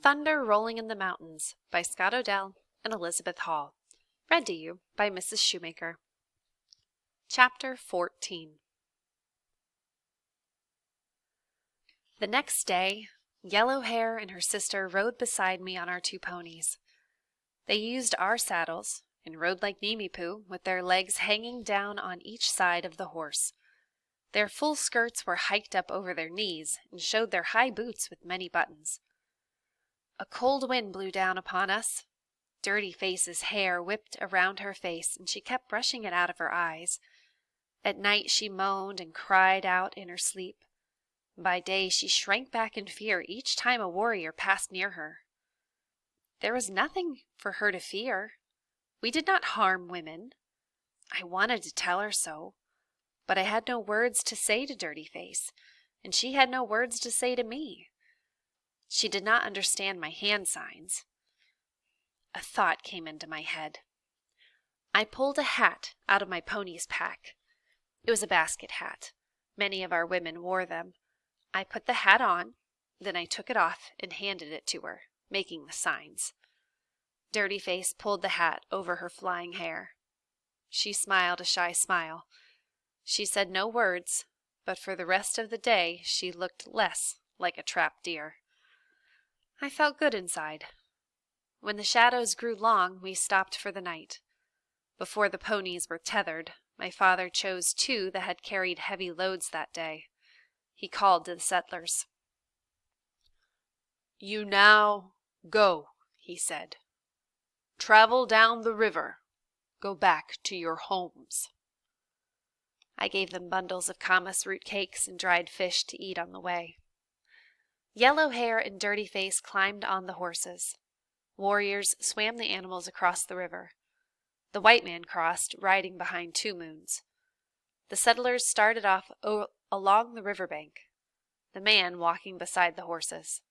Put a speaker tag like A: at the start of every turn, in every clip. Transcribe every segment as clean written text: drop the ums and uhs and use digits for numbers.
A: Thunder Rolling in the Mountains by Scott Odell and Elizabeth Hall. Read to you by Mrs. Shoemaker. Chapter 14. The next day, Yellowhair and her sister rode beside me on our two ponies. They used our saddles and rode like Nemeepoo, with their legs hanging down on each side of the horse. Their full skirts were hiked up over their knees and showed their high boots with many buttons. A cold wind blew down upon us. Dirty Face's hair whipped around her face, and she kept brushing it out of her eyes. At night she moaned and cried out in her sleep. By day she shrank back in fear each time a warrior passed near her. There was nothing for her to fear. We did not harm women. I wanted to tell her so, but I had no words to say to Dirty Face, and she had no words to say to me. She did not understand my hand signs. A thought came into my head. I pulled a hat out of my pony's pack. It was a basket hat. Many of our women wore them. I put the hat on, then I took it off and handed it to her, making the signs. Dirty Face pulled the hat over her flying hair. She smiled a shy smile. She said no words, but for the rest of the day she looked less like a trapped deer. I felt good inside. When the shadows grew long, we stopped for the night. Before the ponies were tethered, my father chose two that had carried heavy loads that day. He called to the settlers. "You now go," he said. "Travel down the river. Go back to your homes." I gave them bundles of camas root cakes and dried fish to eat on the way. Yellowhair and Dirty Face climbed on the horses. Warriors swam the animals across the river. The white man crossed, riding behind Two Moons. The settlers started off along the riverbank, the man walking beside the horses.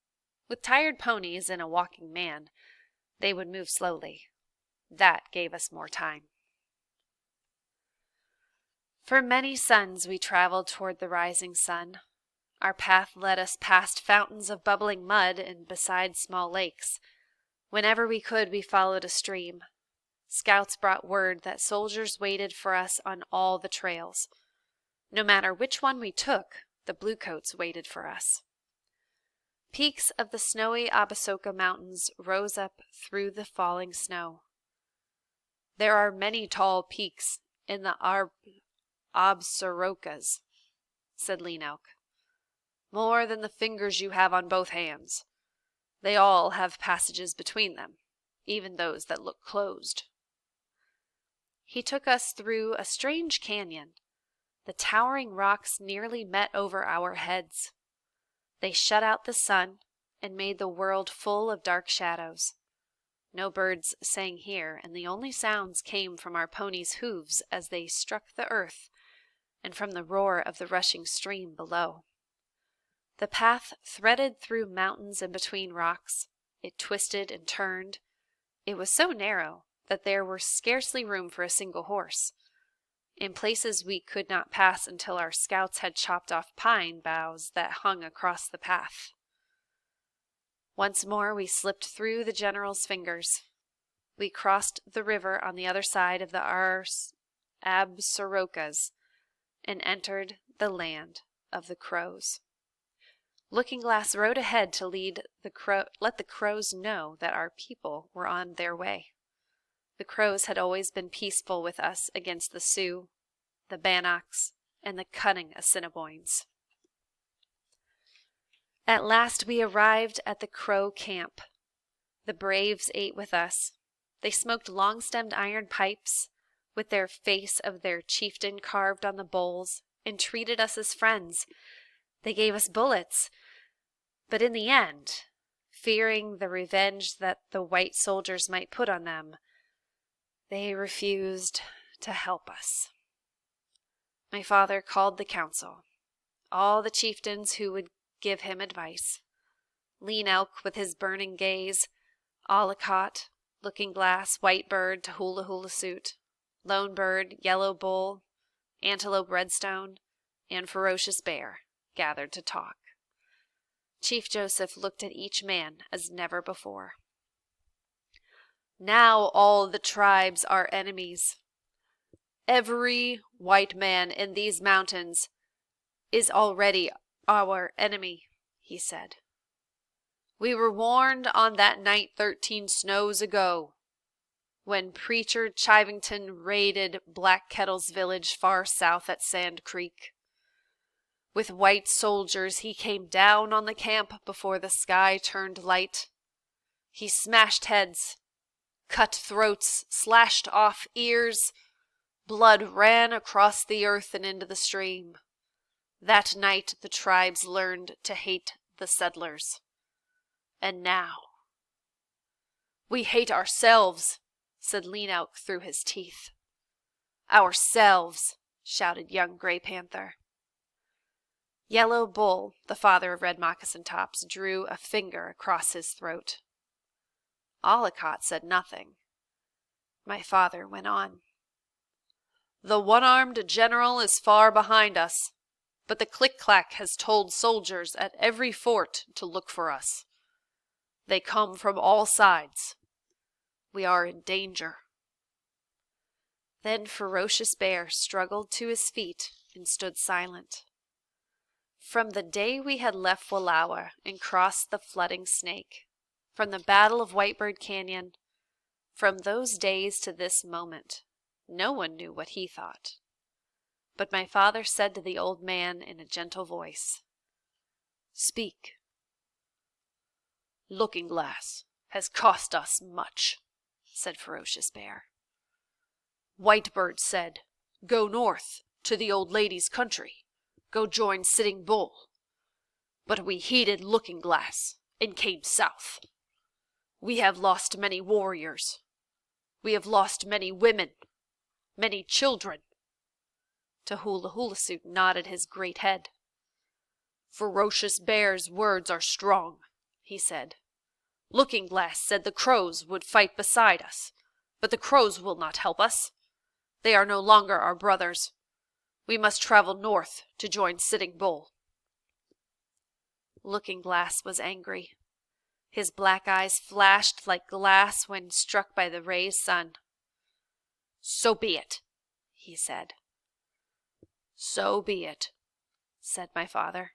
A: With tired ponies and a walking man, they would move slowly. That gave us more time. For many suns we traveled toward the rising sun. Our path led us past fountains of bubbling mud and beside small lakes. Whenever we could, we followed a stream. Scouts brought word that soldiers waited for us on all the trails. No matter which one we took, the bluecoats waited for us. Peaks of the snowy Absaroka mountains rose up through the falling snow. "There are many tall peaks in the Absarokas," said Lean Elk. "More than the fingers you have on both hands. They all have passages between them, even those that look closed." He took us through a strange canyon. The towering rocks nearly met over our heads. They shut out the sun and made the world full of dark shadows. No birds sang here, and the only sounds came from our ponies' hooves as they struck the earth and from the roar of the rushing stream below. The path threaded through mountains and between rocks. It twisted and turned. It was so narrow that there was scarcely room for a single horse. In places we could not pass until our scouts had chopped off pine boughs that hung across the path. Once more we slipped through the general's fingers. We crossed the river on the other side of the Absarokas and entered the land of the crows. Looking Glass rode ahead to let the crows know that our people were on their way. The crows had always been peaceful with us against the Sioux, the Bannocks, and the cunning Assiniboines. At last we arrived at the Crow camp. The braves ate with us. They smoked long-stemmed iron pipes with their face of their chieftain carved on the bowls and treated us as friends. They gave us bullets, but in the end, fearing the revenge that the white soldiers might put on them, they refused to help us. My father called the council, all the chieftains who would give him advice. Lean Elk with his burning gaze, Ollicott, Looking Glass, White Bird, Hula Hula Suit, Lone Bird, Yellow Bull, Antelope Redstone, and Ferocious Bear gathered to talk. Chief Joseph looked at each man as never before. Now all the tribes are enemies. Every white man in these mountains is already our enemy, he said. We were warned on that night 13 snows ago, when Preacher Chivington raided Black Kettle's village far south at Sand Creek. With white soldiers, he came down on the camp before the sky turned light. He smashed heads, cut throats, slashed off ears. Blood ran across the earth and into the stream. That night the tribes learned to hate the settlers. And now, we hate ourselves, said Lean Elk through his teeth. Ourselves, shouted young Gray Panther. Yellow Bull, the father of Red Moccasin Tops, drew a finger across his throat. Ollicott said nothing. My father went on. The one-armed general is far behind us, but the Click-Clack has told soldiers at every fort to look for us. They come from all sides. We are in danger. Then Ferocious Bear struggled to his feet and stood silent. From the day we had left Wallowa and crossed the flooding Snake, from the Battle of Whitebird Canyon, from those days to this moment, no one knew what he thought. But my father said to the old man in a gentle voice, Speak. Looking Glass has cost us much, said Ferocious Bear. Whitebird said, Go north to the old lady's country. Go join Sitting Bull. But we heeded Looking Glass and came south. We have lost many warriors. We have lost many women, many children. Tahula-Hula-Suit nodded his great head. Ferocious Bear's words are strong, he said. Looking Glass said the crows would fight beside us, but the crows will not help us. They are no longer our brothers. We must travel north to join Sitting Bull. Looking Glass was angry. His black eyes flashed like glass when struck by the raised sun. So be it, he said. So be it, said my father.